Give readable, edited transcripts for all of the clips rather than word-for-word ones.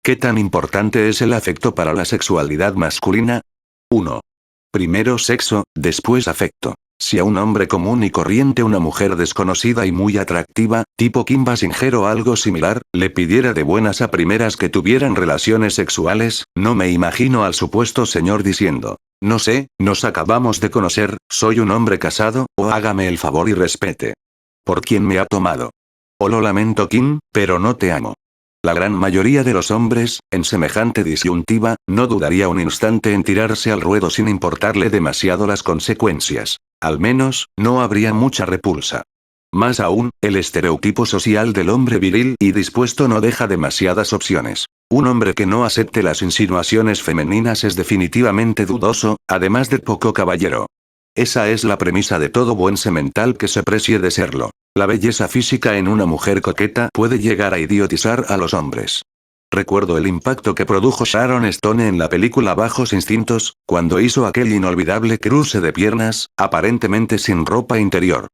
¿Qué tan importante es el afecto para la sexualidad masculina? 1. Primero sexo, después afecto. Si a un hombre común y corriente una mujer desconocida y muy atractiva, tipo Kim Basinger o algo similar, le pidiera de buenas a primeras que tuvieran relaciones sexuales, no me imagino al supuesto señor diciendo: no sé, nos acabamos de conocer, soy un hombre casado, o hágame el favor y respete. ¿Por quién me ha tomado? O lo lamento Kim, pero no te amo. La gran mayoría de los hombres, en semejante disyuntiva, no dudaría un instante en tirarse al ruedo sin importarle demasiado las consecuencias. Al menos, no habría mucha repulsa. Más aún, el estereotipo social del hombre viril y dispuesto no deja demasiadas opciones. Un hombre que no acepte las insinuaciones femeninas es definitivamente dudoso, además de poco caballero. Esa es la premisa de todo buen semental que se precie de serlo. La belleza física en una mujer coqueta puede llegar a idiotizar a los hombres. Recuerdo el impacto que produjo Sharon Stone en la película Bajos Instintos, cuando hizo aquel inolvidable cruce de piernas, aparentemente sin ropa interior.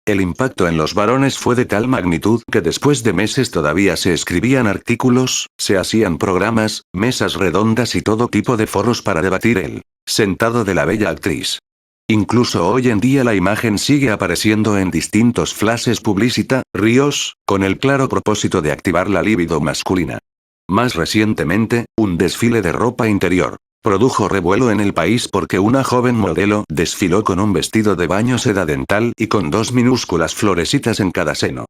El impacto en los varones fue de tal magnitud que después de meses todavía se escribían artículos, se hacían programas, mesas redondas y todo tipo de foros para debatir el sentado de la bella actriz. Incluso hoy en día la imagen sigue apareciendo en distintos flashes publicitarios, con el claro propósito de activar la libido masculina. Más recientemente, un desfile de ropa interior produjo revuelo en el país porque una joven modelo desfiló con un vestido de baño seda dental y con 2 minúsculas florecitas en cada seno.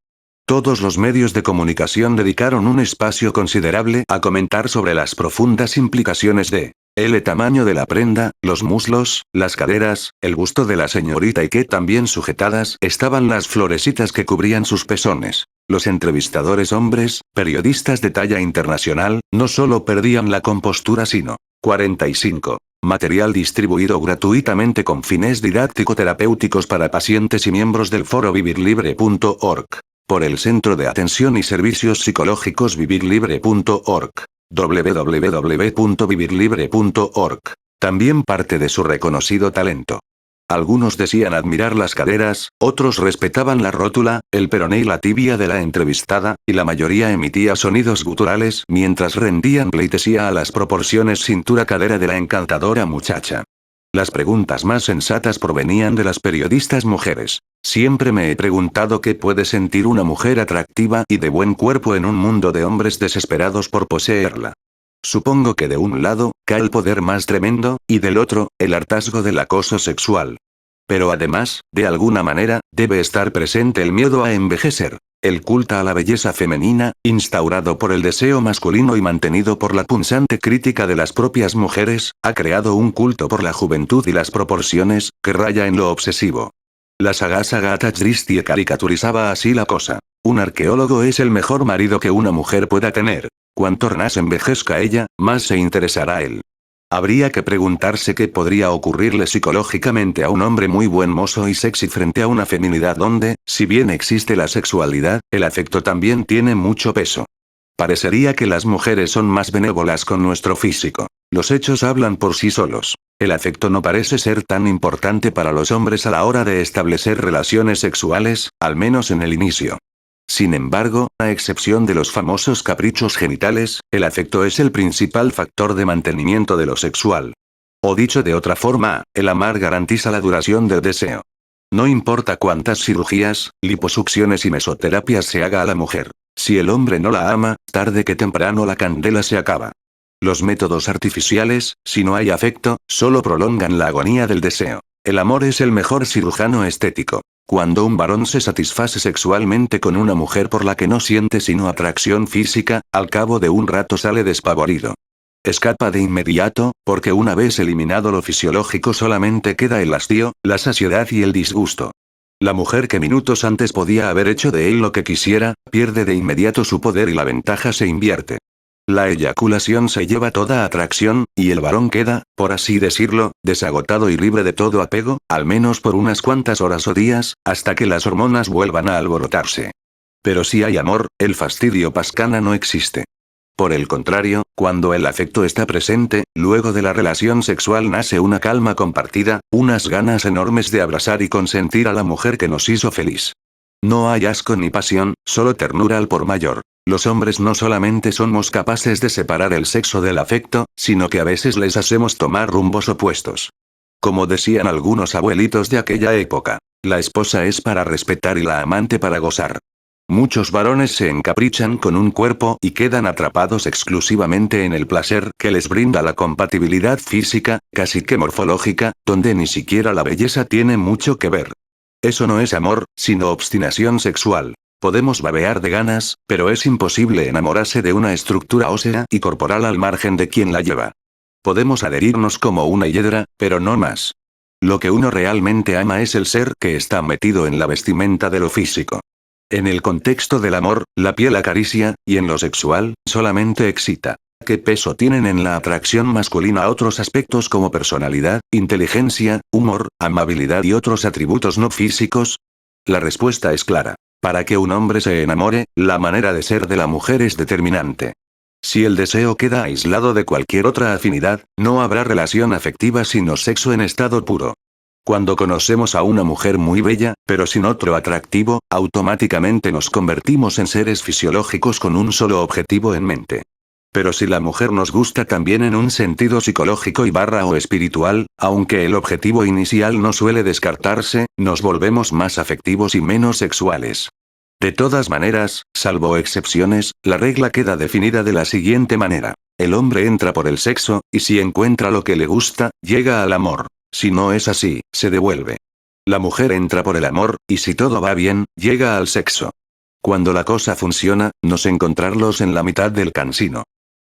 Todos los medios de comunicación dedicaron un espacio considerable a comentar sobre las profundas implicaciones de el tamaño de la prenda, los muslos, las caderas, el busto de la señorita y que también sujetadas estaban las florecitas que cubrían sus pezones. Los entrevistadores hombres, periodistas de talla internacional, no solo perdían la compostura sino 45. Material distribuido gratuitamente con fines didáctico-terapéuticos para pacientes y miembros del foro vivirlibre.org. Por el Centro de Atención y Servicios Psicológicos vivirlibre.org. www.vivirlibre.org. También parte de su reconocido talento. Algunos decían admirar las caderas, otros respetaban la rótula, el peroné y la tibia de la entrevistada, y la mayoría emitía sonidos guturales mientras rendían pleitesía a las proporciones cintura-cadera de la encantadora muchacha. Las preguntas más sensatas provenían de las periodistas mujeres. Siempre me he preguntado qué puede sentir una mujer atractiva y de buen cuerpo en un mundo de hombres desesperados por poseerla. Supongo que de un lado, cae el poder más tremendo, y del otro, el hartazgo del acoso sexual. Pero además, de alguna manera, debe estar presente el miedo a envejecer. El culto a la belleza femenina, instaurado por el deseo masculino y mantenido por la punzante crítica de las propias mujeres, ha creado un culto por la juventud y las proporciones, que raya en lo obsesivo. La sagaz Agatha Christie caricaturizaba así la cosa. Un arqueólogo es el mejor marido que una mujer pueda tener. Cuanto más envejezca ella, más se interesará él. Habría que preguntarse qué podría ocurrirle psicológicamente a un hombre muy buen mozo y sexy frente a una feminidad donde, si bien existe la sexualidad, el afecto también tiene mucho peso. Parecería que las mujeres son más benévolas con nuestro físico. Los hechos hablan por sí solos. El afecto no parece ser tan importante para los hombres a la hora de establecer relaciones sexuales, al menos en el inicio. Sin embargo, a excepción de los famosos caprichos genitales, el afecto es el principal factor de mantenimiento de lo sexual. O dicho de otra forma, el amar garantiza la duración del deseo. No importa cuántas cirugías, liposucciones y mesoterapias se haga a la mujer. Si el hombre no la ama, tarde que temprano la candela se acaba. Los métodos artificiales, si no hay afecto, solo prolongan la agonía del deseo. El amor es el mejor cirujano estético. Cuando un varón se satisface sexualmente con una mujer por la que no siente sino atracción física, al cabo de un rato sale despavorido. Escapa de inmediato, porque una vez eliminado lo fisiológico solamente queda el hastío, la saciedad y el disgusto. La mujer que minutos antes podía haber hecho de él lo que quisiera, pierde de inmediato su poder y la ventaja se invierte. La eyaculación se lleva toda atracción, y el varón queda, por así decirlo, desagotado y libre de todo apego, al menos por unas cuantas horas o días, hasta que las hormonas vuelvan a alborotarse. Pero si hay amor, el fastidio pascana no existe. Por el contrario, cuando el afecto está presente, luego de la relación sexual nace una calma compartida, unas ganas enormes de abrazar y consentir a la mujer que nos hizo feliz. No hay asco ni pasión, solo ternura al por mayor. Los hombres no solamente somos capaces de separar el sexo del afecto, sino que a veces les hacemos tomar rumbos opuestos. Como decían algunos abuelitos de aquella época, la esposa es para respetar y la amante para gozar. Muchos varones se encaprichan con un cuerpo y quedan atrapados exclusivamente en el placer que les brinda la compatibilidad física, casi que morfológica, donde ni siquiera la belleza tiene mucho que ver. Eso no es amor, sino obstinación sexual. Podemos babear de ganas, pero es imposible enamorarse de una estructura ósea y corporal al margen de quien la lleva. Podemos adherirnos como una hiedra, pero no más. Lo que uno realmente ama es el ser que está metido en la vestimenta de lo físico. En el contexto del amor, la piel acaricia, y en lo sexual, solamente excita. ¿Qué peso tienen en la atracción masculina otros aspectos como personalidad, inteligencia, humor, amabilidad y otros atributos no físicos? La respuesta es clara. Para que un hombre se enamore, la manera de ser de la mujer es determinante. Si el deseo queda aislado de cualquier otra afinidad, no habrá relación afectiva sino sexo en estado puro. Cuando conocemos a una mujer muy bella, pero sin otro atractivo, automáticamente nos convertimos en seres fisiológicos con un solo objetivo en mente. Pero si la mujer nos gusta también en un sentido psicológico y o espiritual, aunque el objetivo inicial no suele descartarse, nos volvemos más afectivos y menos sexuales. De todas maneras, salvo excepciones, la regla queda definida de la siguiente manera. El hombre entra por el sexo, y si encuentra lo que le gusta, llega al amor. Si no es así, se devuelve. La mujer entra por el amor, y si todo va bien, llega al sexo. Cuando la cosa funciona, nos encontrarlos en la mitad del cansino.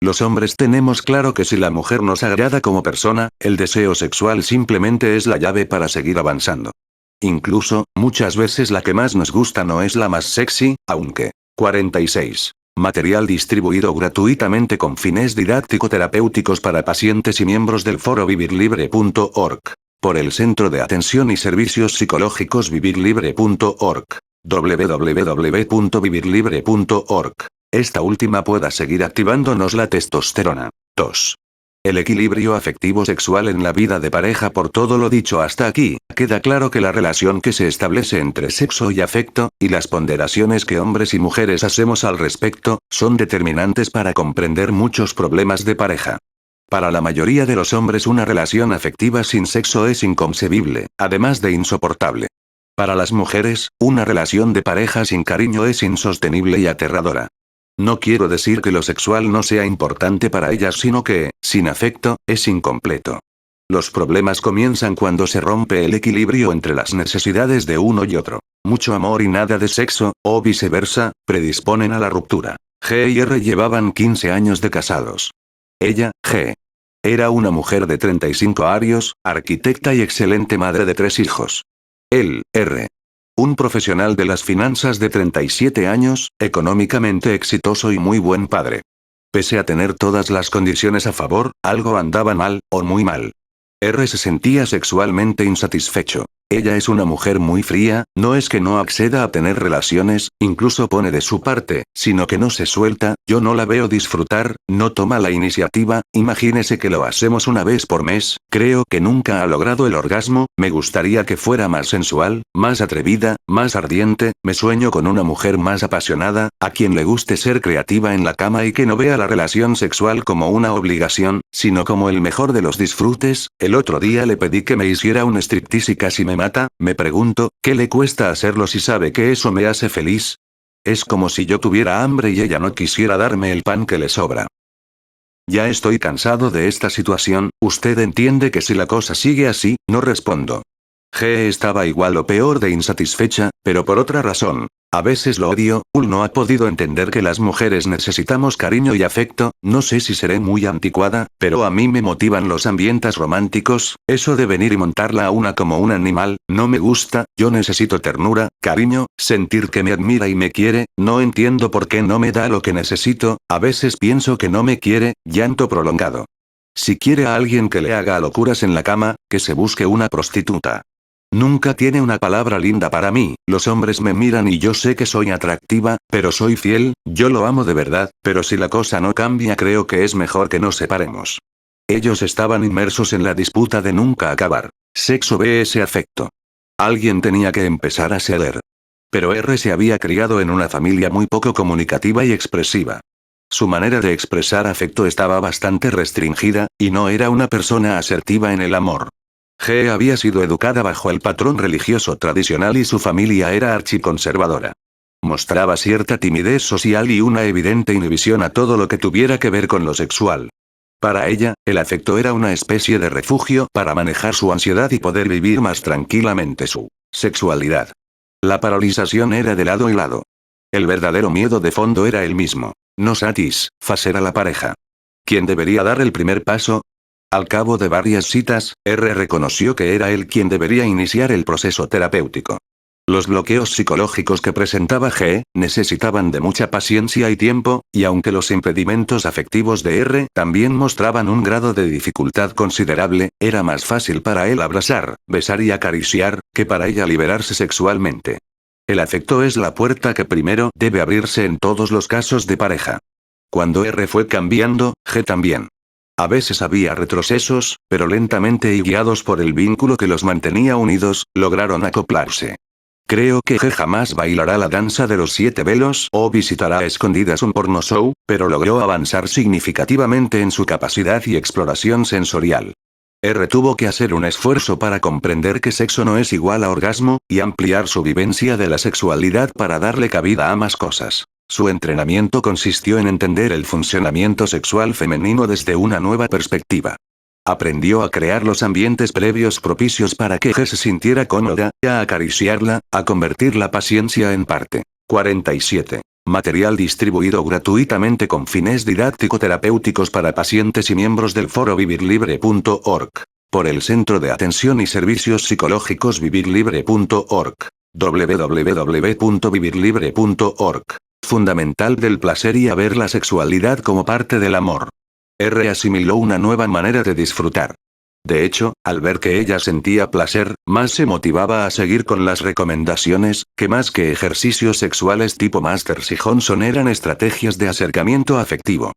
Los hombres tenemos claro que si la mujer nos agrada como persona, el deseo sexual simplemente es la llave para seguir avanzando. Incluso, muchas veces la que más nos gusta no es la más sexy, aunque. 46. Material distribuido gratuitamente con fines didáctico-terapéuticos para pacientes y miembros del foro vivirlibre.org. Por el Centro de Atención y Servicios Psicológicos vivirlibre.org. www.vivirlibre.org. Esta última pueda seguir activándonos la testosterona. 2. El equilibrio afectivo-sexual en la vida de pareja. Por todo lo dicho hasta aquí, queda claro que la relación que se establece entre sexo y afecto, y las ponderaciones que hombres y mujeres hacemos al respecto, son determinantes para comprender muchos problemas de pareja. Para la mayoría de los hombres una relación afectiva sin sexo es inconcebible, además de insoportable. Para las mujeres, una relación de pareja sin cariño es insostenible y aterradora. No quiero decir que lo sexual no sea importante para ellas, sino que, sin afecto, es incompleto. Los problemas comienzan cuando se rompe el equilibrio entre las necesidades de uno y otro. Mucho amor y nada de sexo, o viceversa, predisponen a la ruptura. G y R llevaban 15 años de casados. Ella, G. Era una mujer de 35 años, arquitecta y excelente madre de 3 hijos. Él, R. Un profesional de las finanzas de 37 años, económicamente exitoso y muy buen padre. Pese a tener todas las condiciones a favor, algo andaba mal, o muy mal. R se sentía sexualmente insatisfecho. Ella es una mujer muy fría, no es que no acceda a tener relaciones, incluso pone de su parte, sino que no se suelta, yo no la veo disfrutar, no toma la iniciativa, imagínese que lo hacemos una vez por mes, creo que nunca ha logrado el orgasmo, me gustaría que fuera más sensual, más atrevida, más ardiente, me sueño con una mujer más apasionada, a quien le guste ser creativa en la cama y que no vea la relación sexual como una obligación, sino como el mejor de los disfrutes. El otro día le pedí que me hiciera un striptease y casi me mata, me pregunto, ¿qué le cuesta hacerlo si sabe que eso me hace feliz? Es como si yo tuviera hambre y ella no quisiera darme el pan que le sobra. Ya estoy cansado de esta situación, usted entiende que si la cosa sigue así, no respondo. G estaba igual o peor de insatisfecha, pero por otra razón. A veces lo odio, no ha podido entender que las mujeres necesitamos cariño y afecto, no sé si seré muy anticuada, pero a mí me motivan los ambientes románticos, eso de venir y montarla a una como un animal, no me gusta, yo necesito ternura, cariño, sentir que me admira y me quiere, no entiendo por qué no me da lo que necesito, a veces pienso que no me quiere, llanto prolongado. Si quiere a alguien que le haga locuras en la cama, que se busque una prostituta. Nunca tiene una palabra linda para mí, los hombres me miran y yo sé que soy atractiva, pero soy fiel, yo lo amo de verdad, pero si la cosa no cambia creo que es mejor que nos separemos. Ellos estaban inmersos en la disputa de nunca acabar. Sexo vs afecto. Alguien tenía que empezar a ceder. Pero R se había criado en una familia muy poco comunicativa y expresiva. Su manera de expresar afecto estaba bastante restringida, y no era una persona asertiva en el amor. G había sido educada bajo el patrón religioso tradicional y su familia era archiconservadora. Mostraba cierta timidez social y una evidente inhibición a todo lo que tuviera que ver con lo sexual. Para ella, el afecto era una especie de refugio para manejar su ansiedad y poder vivir más tranquilamente su sexualidad. La paralización era de lado y lado. El verdadero miedo de fondo era el mismo. No satisfacer a la pareja. ¿Quién debería dar el primer paso? Al cabo de varias citas, R reconoció que era él quien debería iniciar el proceso terapéutico. Los bloqueos psicológicos que presentaba G necesitaban de mucha paciencia y tiempo, y aunque los impedimentos afectivos de R también mostraban un grado de dificultad considerable, era más fácil para él abrazar, besar y acariciar, que para ella liberarse sexualmente. El afecto es la puerta que primero debe abrirse en todos los casos de pareja. Cuando R fue cambiando, G también. A veces había retrocesos, pero lentamente y guiados por el vínculo que los mantenía unidos, lograron acoplarse. Creo que G jamás bailará la danza de los 7 velos o visitará a escondidas un porno show, pero logró avanzar significativamente en su capacidad y exploración sensorial. R tuvo que hacer un esfuerzo para comprender que sexo no es igual a orgasmo, y ampliar su vivencia de la sexualidad para darle cabida a más cosas. Su entrenamiento consistió en entender el funcionamiento sexual femenino desde una nueva perspectiva. Aprendió a crear los ambientes previos propicios para que G se sintiera cómoda, a acariciarla, a convertir la paciencia en parte. 47. Material distribuido gratuitamente con fines didáctico-terapéuticos para pacientes y miembros del foro vivirlibre.org. Por el Centro de Atención y Servicios Psicológicos vivirlibre.org. www.vivirlibre.org. Fundamental del placer y a ver la sexualidad como parte del amor. R asimiló una nueva manera de disfrutar. De hecho, al ver que ella sentía placer, más se motivaba a seguir con las recomendaciones, que más que ejercicios sexuales tipo Masters y Johnson eran estrategias de acercamiento afectivo.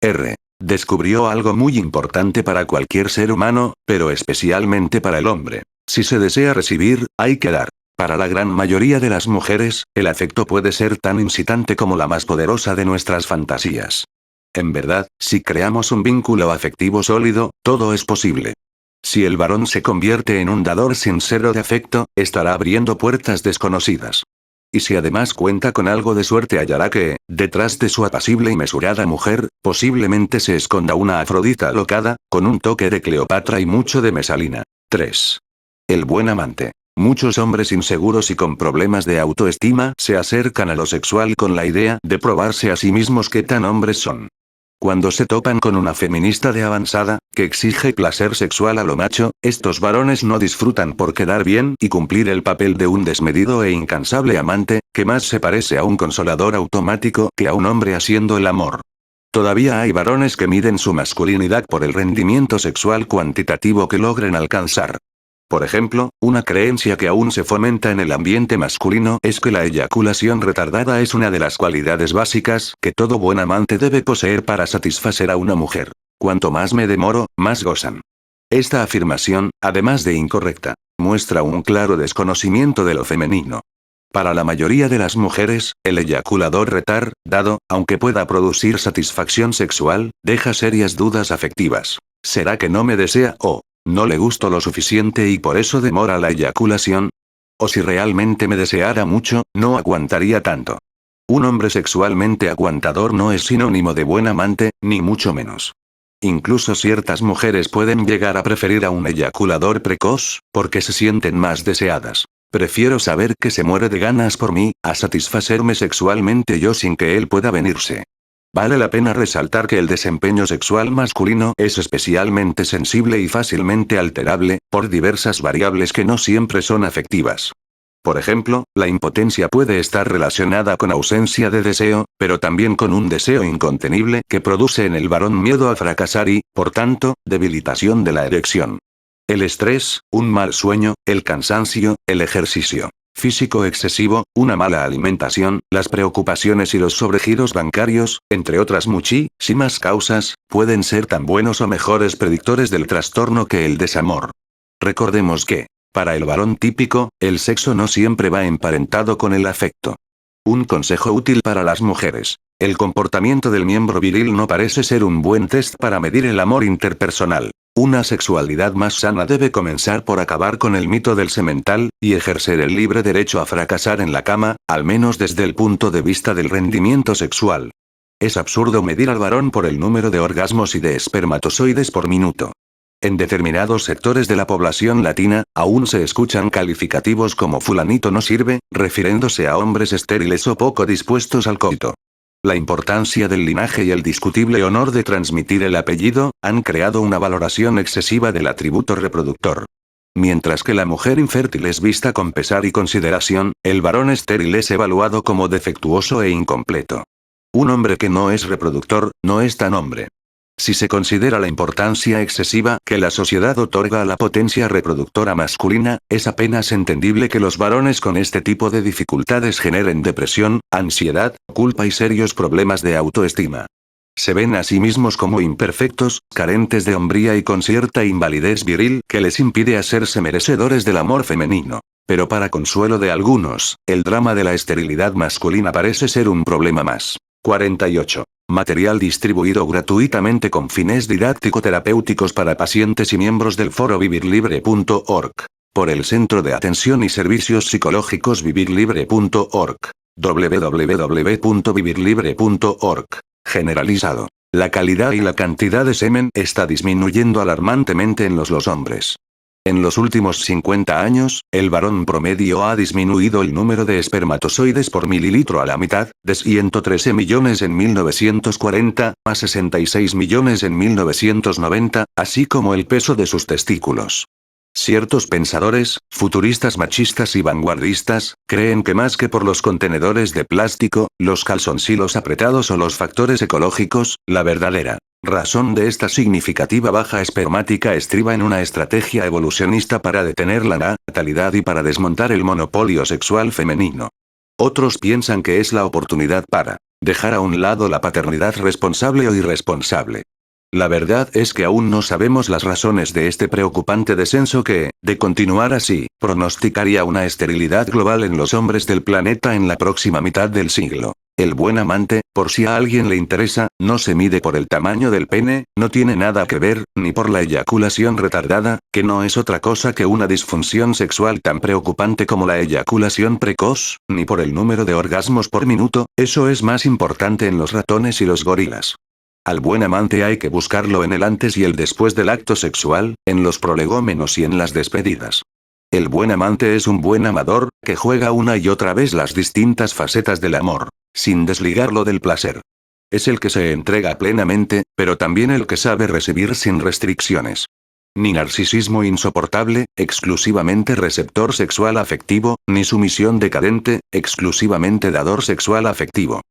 R. Descubrió algo muy importante para cualquier ser humano, pero especialmente para el hombre. Si se desea recibir, hay que dar. Para la gran mayoría de las mujeres, el afecto puede ser tan incitante como la más poderosa de nuestras fantasías. En verdad, si creamos un vínculo afectivo sólido, todo es posible. Si el varón se convierte en un dador sincero de afecto, estará abriendo puertas desconocidas. Y si además cuenta con algo de suerte, hallará que, detrás de su apacible y mesurada mujer, posiblemente se esconda una Afrodita alocada, con un toque de Cleopatra y mucho de Mesalina. 3. El buen amante. Muchos hombres inseguros y con problemas de autoestima se acercan a lo sexual con la idea de probarse a sí mismos qué tan hombres son. Cuando se topan con una feminista de avanzada, que exige placer sexual a lo macho, estos varones no disfrutan por quedar bien y cumplir el papel de un desmedido e incansable amante, que más se parece a un consolador automático que a un hombre haciendo el amor. Todavía hay varones que miden su masculinidad por el rendimiento sexual cuantitativo que logren alcanzar. Por ejemplo, una creencia que aún se fomenta en el ambiente masculino es que la eyaculación retardada es una de las cualidades básicas que todo buen amante debe poseer para satisfacer a una mujer. Cuanto más me demoro, más gozan. Esta afirmación, además de incorrecta, muestra un claro desconocimiento de lo femenino. Para la mayoría de las mujeres, el eyaculador retardado, aunque pueda producir satisfacción sexual, deja serias dudas afectivas. ¿Será que no me desea o no le gusto lo suficiente y por eso demora la eyaculación? ¿O si realmente me deseara mucho, no aguantaría tanto? Un hombre sexualmente aguantador no es sinónimo de buen amante, ni mucho menos. Incluso ciertas mujeres pueden llegar a preferir a un eyaculador precoz, porque se sienten más deseadas. Prefiero saber que se muere de ganas por mí, a satisfacerme sexualmente yo sin que él pueda venirse. Vale la pena resaltar que el desempeño sexual masculino es especialmente sensible y fácilmente alterable, por diversas variables que no siempre son afectivas. Por ejemplo, la impotencia puede estar relacionada con ausencia de deseo, pero también con un deseo incontenible que produce en el varón miedo a fracasar y, por tanto, debilitación de la erección. El estrés, un mal sueño, el cansancio, el ejercicio físico excesivo, una mala alimentación, las preocupaciones y los sobregiros bancarios, entre otras muchísimas causas, pueden ser tan buenos o mejores predictores del trastorno que el desamor. Recordemos que Para el varón típico, el sexo no siempre va emparentado con el afecto. Un consejo útil para las mujeres. El comportamiento del miembro viril no parece ser un buen test para medir el amor interpersonal. Una sexualidad más sana debe comenzar por acabar con el mito del semental, y ejercer el libre derecho a fracasar en la cama, al menos desde el punto de vista del rendimiento sexual. Es absurdo medir al varón por el número de orgasmos y de espermatozoides por minuto. En determinados sectores de la población latina, aún se escuchan calificativos como fulanito no sirve, refiriéndose a hombres estériles o poco dispuestos al coito. La importancia del linaje y el discutible honor de transmitir el apellido, han creado una valoración excesiva del atributo reproductor. Mientras que la mujer infértil es vista con pesar y consideración, el varón estéril es evaluado como defectuoso e incompleto. Un hombre que no es reproductor, no es tan hombre. Si se considera la importancia excesiva que la sociedad otorga a la potencia reproductora masculina, es apenas entendible que los varones con este tipo de dificultades generen depresión, ansiedad, culpa y serios problemas de autoestima. Se ven a sí mismos como imperfectos, carentes de hombría y con cierta invalidez viril que les impide hacerse merecedores del amor femenino. Pero para consuelo de algunos, el drama de la esterilidad masculina parece ser un problema más. 48. Material distribuido gratuitamente con fines didáctico-terapéuticos para pacientes y miembros del foro vivirlibre.org. Por el Centro de Atención y Servicios Psicológicos vivirlibre.org. www.vivirlibre.org. Generalizado. La calidad y la cantidad de semen está disminuyendo alarmantemente en los hombres. En los últimos 50 años, el varón promedio ha disminuido el número de espermatozoides por mililitro a la mitad, de 113 millones en 1940, a 66 millones en 1990, así como el peso de sus testículos. Ciertos pensadores, futuristas machistas y vanguardistas, creen que más que por los contenedores de plástico, los calzoncillos apretados o los factores ecológicos, la verdadera razón de esta significativa baja espermática estriba en una estrategia evolucionista para detener la natalidad y para desmontar el monopolio sexual femenino. Otros piensan que es la oportunidad para dejar a un lado la paternidad responsable o irresponsable. La verdad es que aún no sabemos las razones de este preocupante descenso que, de continuar así, pronosticaría una esterilidad global en los hombres del planeta en la próxima mitad del siglo. El buen amante, por si a alguien le interesa, no se mide por el tamaño del pene, no tiene nada que ver, ni por la eyaculación retardada, que no es otra cosa que una disfunción sexual tan preocupante como la eyaculación precoz, ni por el número de orgasmos por minuto, eso es más importante en los ratones y los gorilas. Al buen amante hay que buscarlo en el antes y el después del acto sexual, en los prolegómenos y en las despedidas. El buen amante es un buen amador, que juega una y otra vez las distintas facetas del amor, sin desligarlo del placer. Es el que se entrega plenamente, pero también el que sabe recibir sin restricciones. Ni narcisismo insoportable, exclusivamente receptor sexual afectivo, ni sumisión decadente, exclusivamente dador sexual afectivo.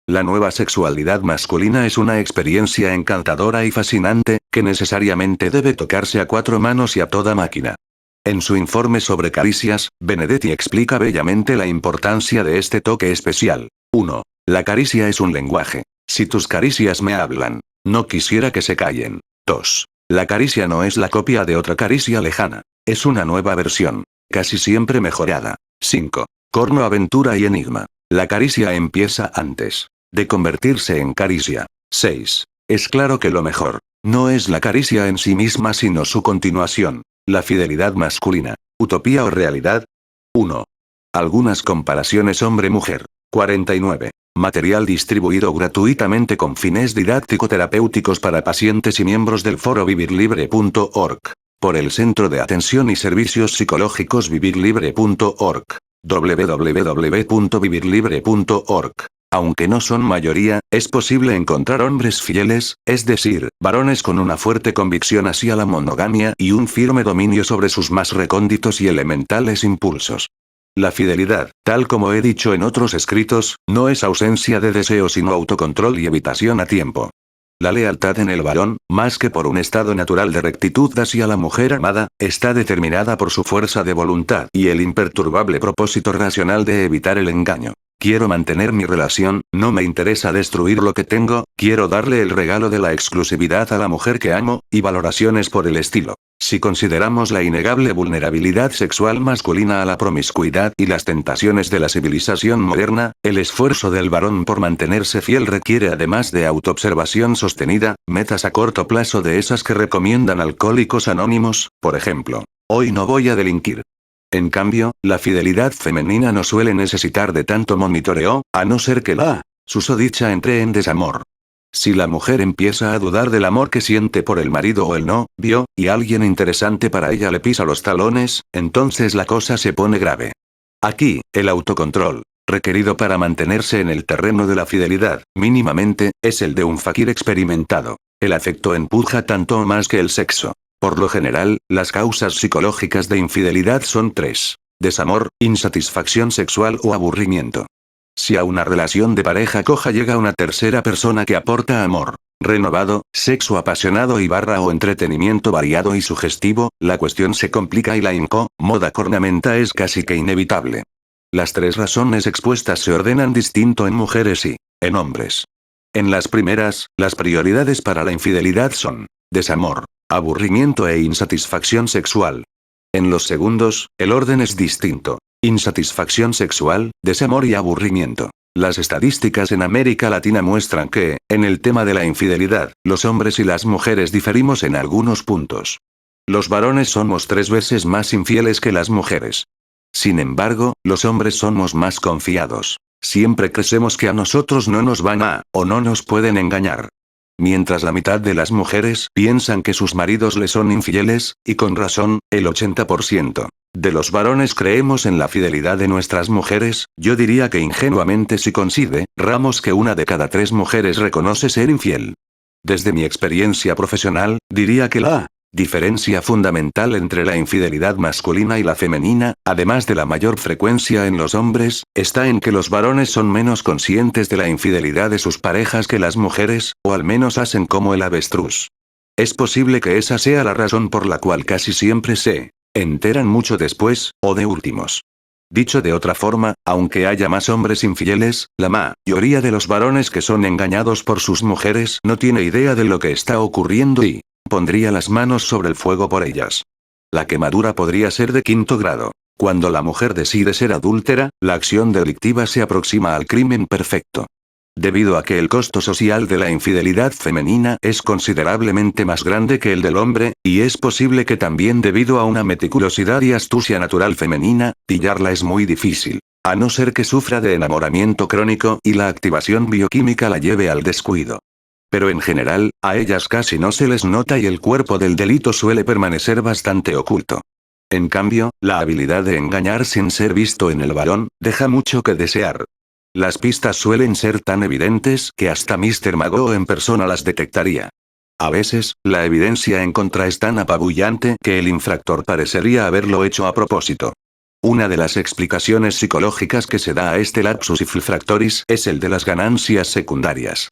La nueva sexualidad masculina es una experiencia encantadora y fascinante, que necesariamente debe tocarse a cuatro manos y a toda máquina. En su informe sobre caricias, Benedetti explica bellamente la importancia de este toque especial. 1. La caricia es un lenguaje. Si tus caricias me hablan, no quisiera que se callen. 2. La caricia no es la copia de otra caricia lejana. Es una nueva versión. Casi siempre mejorada. 5. Corno, aventura y enigma. La caricia empieza antes de convertirse en caricia. 6. Es claro que lo mejor no es la caricia en sí misma sino su continuación. La fidelidad masculina. ¿Utopía o realidad? 1. Algunas comparaciones hombre-mujer. 49. Material distribuido gratuitamente con fines didáctico-terapéuticos para pacientes y miembros del foro vivirlibre.org. Por el Centro de Atención y Servicios Psicológicos vivirlibre.org. www.vivirlibre.org. Aunque no son mayoría, es posible encontrar hombres fieles, es decir, varones con una fuerte convicción hacia la monogamia y un firme dominio sobre sus más recónditos y elementales impulsos. La fidelidad, tal como he dicho en otros escritos, no es ausencia de deseo sino autocontrol y evitación a tiempo. La lealtad en el varón, más que por un estado natural de rectitud hacia la mujer amada, está determinada por su fuerza de voluntad y el imperturbable propósito racional de evitar el engaño. quiero mantener mi relación, no me interesa destruir lo que tengo, quiero darle el regalo de la exclusividad a la mujer que amo, y valoraciones por el estilo. Si consideramos la innegable vulnerabilidad sexual masculina a la promiscuidad y las tentaciones de la civilización moderna, el esfuerzo del varón por mantenerse fiel requiere además de autoobservación sostenida, metas a corto plazo de esas que recomiendan Alcohólicos Anónimos, por ejemplo. Hoy no voy a delinquir. En cambio, la fidelidad femenina no suele necesitar de tanto monitoreo, a no ser que la susodicha entre en desamor. Si la mujer empieza a dudar del amor que siente por el marido o el novio, y alguien interesante para ella le pisa los talones, entonces la cosa se pone grave. Aquí, el autocontrol, requerido para mantenerse en el terreno de la fidelidad, mínimamente, es el de un fakir experimentado. El afecto empuja tanto o más que el sexo. Por lo general, las causas psicológicas de infidelidad son 3. Desamor, insatisfacción sexual o aburrimiento. Si a una relación de pareja coja llega una tercera persona que aporta amor renovado, sexo apasionado y o entretenimiento variado y sugestivo, la cuestión se complica y la incómoda cornamenta es casi que inevitable. Las 3 razones expuestas se ordenan distinto en mujeres y en hombres. En las primeras, las prioridades para la infidelidad son desamor, aburrimiento e insatisfacción sexual. En los segundos, el orden es distinto. Insatisfacción sexual, desamor y aburrimiento. Las estadísticas en América Latina muestran que, en el tema de la infidelidad, los hombres y las mujeres diferimos en algunos puntos. Los varones somos 3 veces más infieles que las mujeres. Sin embargo, los hombres somos más confiados. Siempre creemos que a nosotros no nos van a, o no nos pueden engañar. Mientras la mitad de las mujeres piensan que sus maridos les son infieles, y con razón, el 80% de los varones creemos en la fidelidad de nuestras mujeres, yo diría que ingenuamente si consideramos que 1 de cada 3 mujeres reconoce ser infiel. Desde mi experiencia profesional, diría que la diferencia fundamental entre la infidelidad masculina y la femenina, además de la mayor frecuencia en los hombres, está en que los varones son menos conscientes de la infidelidad de sus parejas que las mujeres, o al menos hacen como el avestruz. Es posible que esa sea la razón por la cual casi siempre se enteran mucho después, o de últimos. Dicho de otra forma, aunque haya más hombres infieles, la mayoría de los varones que son engañados por sus mujeres no tiene idea de lo que está ocurriendo y pondría las manos sobre el fuego por ellas. La quemadura podría ser de 5º grado. Cuando la mujer decide ser adúltera, la acción delictiva se aproxima al crimen perfecto. Debido a que el costo social de la infidelidad femenina es considerablemente más grande que el del hombre, y es posible que también debido a una meticulosidad y astucia natural femenina, pillarla es muy difícil. A no ser que sufra de enamoramiento crónico y la activación bioquímica la lleve al descuido. Pero en general, a ellas casi no se les nota y el cuerpo del delito suele permanecer bastante oculto. En cambio, la habilidad de engañar sin ser visto en el varón, deja mucho que desear. Las pistas suelen ser tan evidentes que hasta Mr. Magoo en persona las detectaría. A veces, la evidencia en contra es tan apabullante que el infractor parecería haberlo hecho a propósito. Una de las explicaciones psicológicas que se da a este lapsus infractoris es el de las ganancias secundarias.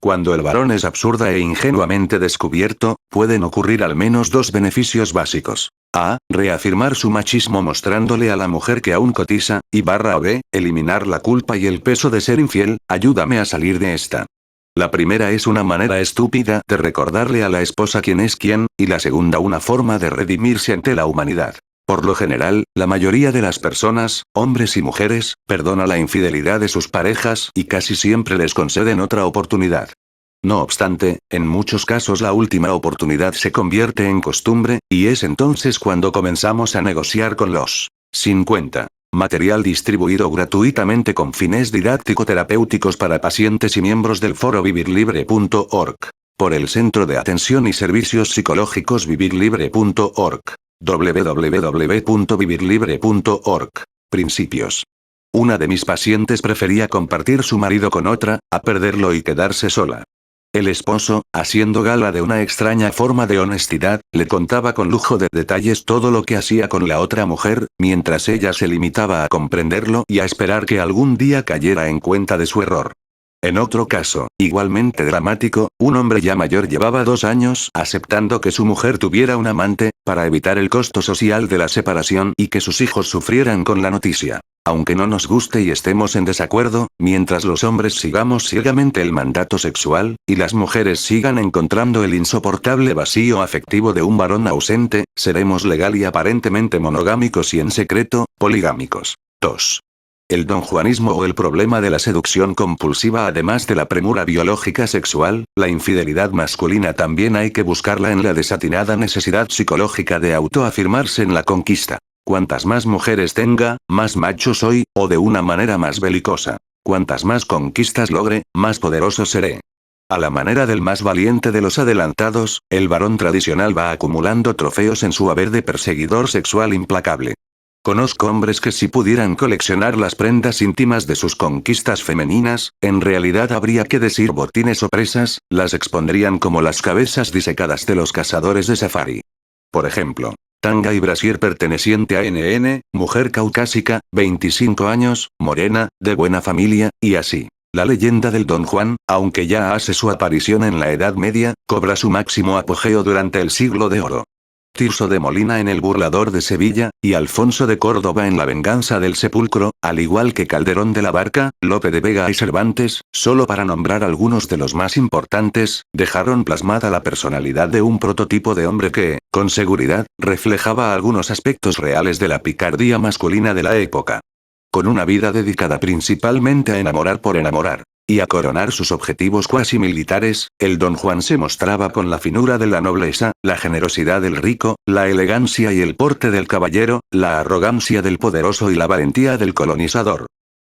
Cuando el varón es absurda e ingenuamente descubierto, pueden ocurrir al menos 2 beneficios básicos. A. Reafirmar su machismo mostrándole a la mujer que aún cotiza, y o B. Eliminar la culpa y el peso de ser infiel, ayúdame a salir de esta. La primera es una manera estúpida de recordarle a la esposa quién es quién, y la segunda una forma de redimirse ante la humanidad. Por lo general, la mayoría de las personas, hombres y mujeres, perdona la infidelidad de sus parejas y casi siempre les conceden otra oportunidad. No obstante, en muchos casos la última oportunidad se convierte en costumbre, y es entonces cuando comenzamos a negociar con los 50. Material distribuido gratuitamente con fines didáctico-terapéuticos para pacientes y miembros del foro vivirlibre.org. Por el Centro de Atención y Servicios Psicológicos vivirlibre.org. www.vivirlibre.org. Principios. Una de mis pacientes prefería compartir su marido con otra, a perderlo y quedarse sola. El esposo, haciendo gala de una extraña forma de honestidad, le contaba con lujo de detalles todo lo que hacía con la otra mujer, mientras ella se limitaba a comprenderlo y a esperar que algún día cayera en cuenta de su error. En otro caso, igualmente dramático, un hombre ya mayor llevaba 2 años aceptando que su mujer tuviera un amante, para evitar el costo social de la separación y que sus hijos sufrieran con la noticia. Aunque no nos guste y estemos en desacuerdo, mientras los hombres sigamos ciegamente el mandato sexual, y las mujeres sigan encontrando el insoportable vacío afectivo de un varón ausente, seremos legal y aparentemente monogámicos y en secreto, poligámicos. 2. El donjuanismo o el problema de la seducción compulsiva. Además de la premura biológica sexual, la infidelidad masculina también hay que buscarla en la desatinada necesidad psicológica de autoafirmarse en la conquista. Cuantas más mujeres tenga, más macho soy, o de una manera más belicosa. Cuantas más conquistas logre, más poderoso seré. A la manera del más valiente de los adelantados, el varón tradicional va acumulando trofeos en su haber de perseguidor sexual implacable. Conozco hombres que si pudieran coleccionar las prendas íntimas de sus conquistas femeninas, en realidad habría que decir botines o presas, las expondrían como las cabezas disecadas de los cazadores de safari. Por ejemplo, tanga y brasier perteneciente a NN, mujer caucásica, 25 años, morena, de buena familia, y así. La leyenda del Don Juan, aunque ya hace su aparición en la Edad Media, cobra su máximo apogeo durante el Siglo de Oro. Tirso de Molina en El burlador de Sevilla, y Alfonso de Córdoba en La venganza del sepulcro, al igual que Calderón de la Barca, Lope de Vega y Cervantes, solo para nombrar algunos de los más importantes, dejaron plasmada la personalidad de un prototipo de hombre que, con seguridad, reflejaba algunos aspectos reales de la picardía masculina de la época. Con una vida dedicada principalmente a enamorar por enamorar y a coronar sus objetivos cuasi militares, el Don Juan se mostraba con la finura de la nobleza, la generosidad del rico, la elegancia y el porte del caballero, la arrogancia del poderoso y la valentía del colonizador.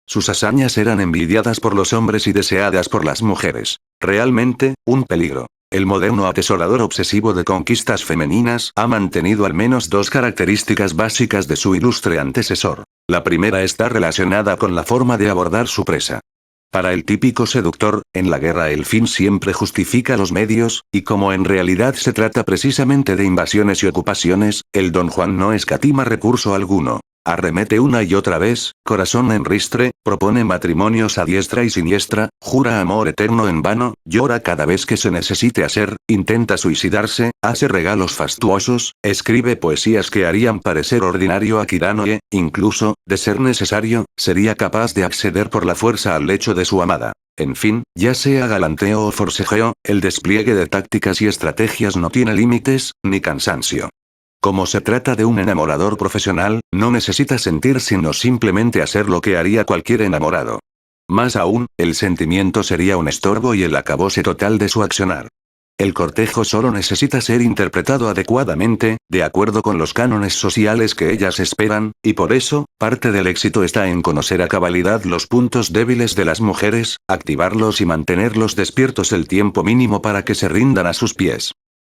Sus hazañas eran envidiadas por los hombres y deseadas por las mujeres. Realmente, un peligro. El moderno atesorador obsesivo de conquistas femeninas ha mantenido al menos dos características básicas de su ilustre antecesor. La primera está relacionada con la forma de abordar su presa. Para el típico seductor, en la guerra el fin siempre justifica los medios, y como en realidad se trata precisamente de invasiones y ocupaciones, el Don Juan no escatima recurso alguno. Arremete una y otra vez, corazón en ristre, propone matrimonios a diestra y siniestra, jura amor eterno en vano, llora cada vez que se necesite hacer, intenta suicidarse, hace regalos fastuosos, escribe poesías que harían parecer ordinario a Quirano e, incluso, de ser necesario, sería capaz de acceder por la fuerza al lecho de su amada. En fin, ya sea galanteo o forcejeo, el despliegue de tácticas y estrategias no tiene límites, ni cansancio. Como se trata de un enamorador profesional, no necesita sentir sino simplemente hacer lo que haría cualquier enamorado. Más aún, el sentimiento sería un estorbo y el acabose total de su accionar. El cortejo solo necesita ser interpretado adecuadamente, de acuerdo con los cánones sociales que ellas esperan, y por eso, parte del éxito está en conocer a cabalidad los puntos débiles de las mujeres, activarlos y mantenerlos despiertos el tiempo mínimo para que se rindan a sus pies.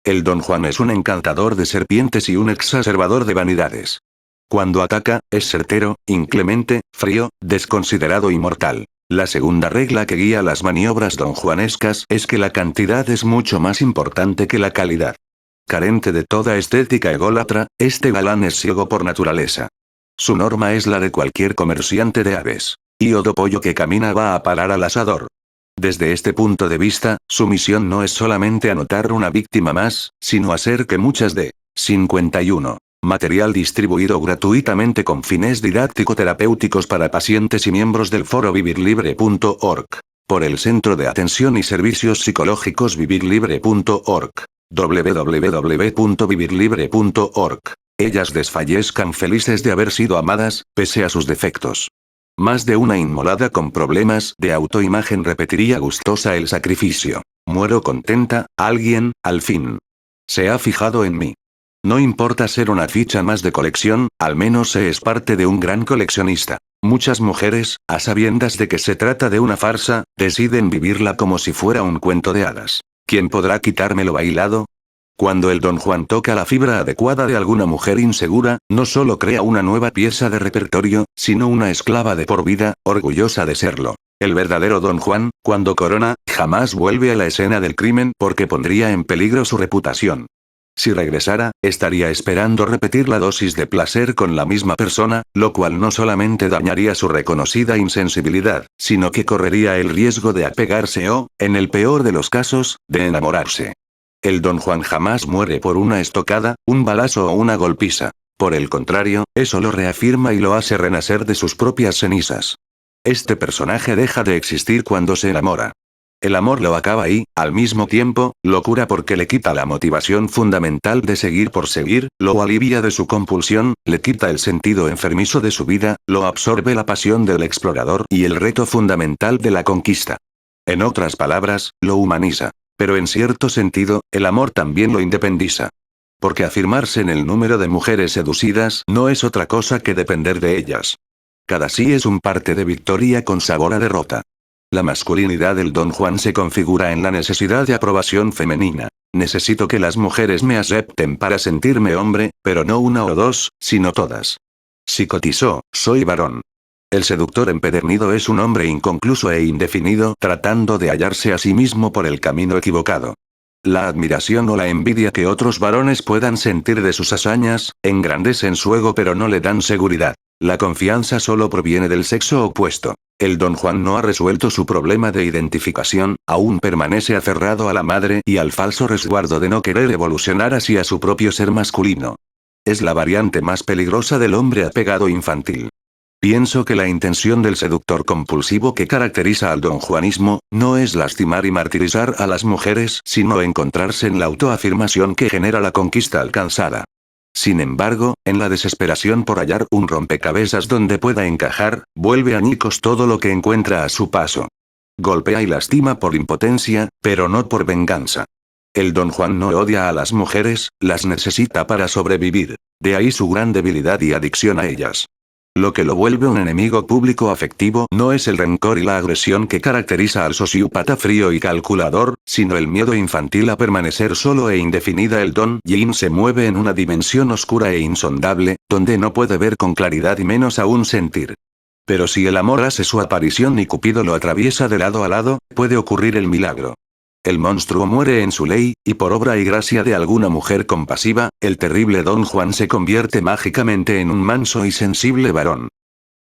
El Don Juan es un encantador de serpientes y un exacerbador de vanidades. Cuando ataca, es certero, inclemente, frío, desconsiderado y mortal. La segunda regla que guía las maniobras donjuanescas es que la cantidad es mucho más importante que la calidad. Carente de toda estética ególatra, este galán es ciego por naturaleza. Su norma es la de cualquier comerciante de aves. Iodo pollo que camina va a parar al asador. Desde este punto de vista, su misión no es solamente anotar una víctima más, sino hacer que muchas de 51. Material distribuido gratuitamente con fines didáctico-terapéuticos para pacientes y miembros del foro vivirlibre.org. Por el Centro de Atención y Servicios Psicológicos vivirlibre.org. www.vivirlibre.org. Ellas desfallezcan felices de haber sido amadas, pese a sus defectos. Más de una inmolada con problemas de autoimagen repetiría gustosa el sacrificio. Muero contenta, alguien, al fin. Se ha fijado en mí. No importa ser una ficha más de colección, al menos se es parte de un gran coleccionista. Muchas mujeres, a sabiendas de que se trata de una farsa, deciden vivirla como si fuera un cuento de hadas. ¿Quién podrá quitármelo bailado? Cuando el Don Juan toca la fibra adecuada de alguna mujer insegura, no solo crea una nueva pieza de repertorio, sino una esclava de por vida, orgullosa de serlo. El verdadero Don Juan, cuando corona, jamás vuelve a la escena del crimen porque pondría en peligro su reputación. Si regresara, estaría esperando repetir la dosis de placer con la misma persona, lo cual no solamente dañaría su reconocida insensibilidad, sino que correría el riesgo de apegarse o, en el peor de los casos, de enamorarse. El Don Juan jamás muere por una estocada, un balazo o una golpiza. Por el contrario, eso lo reafirma y lo hace renacer de sus propias cenizas. Este personaje deja de existir cuando se enamora. El amor lo acaba y, al mismo tiempo, lo cura porque le quita la motivación fundamental de seguir por seguir, lo alivia de su compulsión, le quita el sentido enfermizo de su vida, lo absorbe la pasión del explorador y el reto fundamental de la conquista. En otras palabras, lo humaniza. Pero en cierto sentido, el amor también lo independiza. Porque afirmarse en el número de mujeres seducidas no es otra cosa que depender de ellas. Cada sí es un parte de victoria con sabor a derrota. La masculinidad del Don Juan se configura en la necesidad de aprobación femenina. Necesito que las mujeres me acepten para sentirme hombre, pero no una o dos, sino todas. Psicotizó, soy varón. El seductor empedernido es un hombre inconcluso e indefinido, tratando de hallarse a sí mismo por el camino equivocado. La admiración o la envidia que otros varones puedan sentir de sus hazañas, engrandecen su ego pero no le dan seguridad. La confianza solo proviene del sexo opuesto. El Don Juan no ha resuelto su problema de identificación, aún permanece aferrado a la madre y al falso resguardo de no querer evolucionar hacia su propio ser masculino. Es la variante más peligrosa del hombre apegado infantil. Pienso que la intención del seductor compulsivo que caracteriza al donjuanismo, no es lastimar y martirizar a las mujeres, sino encontrarse en la autoafirmación que genera la conquista alcanzada. Sin embargo, en la desesperación por hallar un rompecabezas donde pueda encajar, vuelve añicos todo lo que encuentra a su paso. Golpea y lastima por impotencia, pero no por venganza. El Don Juan no odia a las mujeres, las necesita para sobrevivir. De ahí su gran debilidad y adicción a ellas. Lo que lo vuelve un enemigo público afectivo no es el rencor y la agresión que caracteriza al sociópata frío y calculador, sino el miedo infantil a permanecer solo e indefinida. El Don Yin se mueve en una dimensión oscura e insondable, donde no puede ver con claridad y menos aún sentir. Pero si el amor hace su aparición y Cupido lo atraviesa de lado a lado, puede ocurrir el milagro. El monstruo muere en su ley, y por obra y gracia de alguna mujer compasiva, el terrible Don Juan se convierte mágicamente en un manso y sensible varón.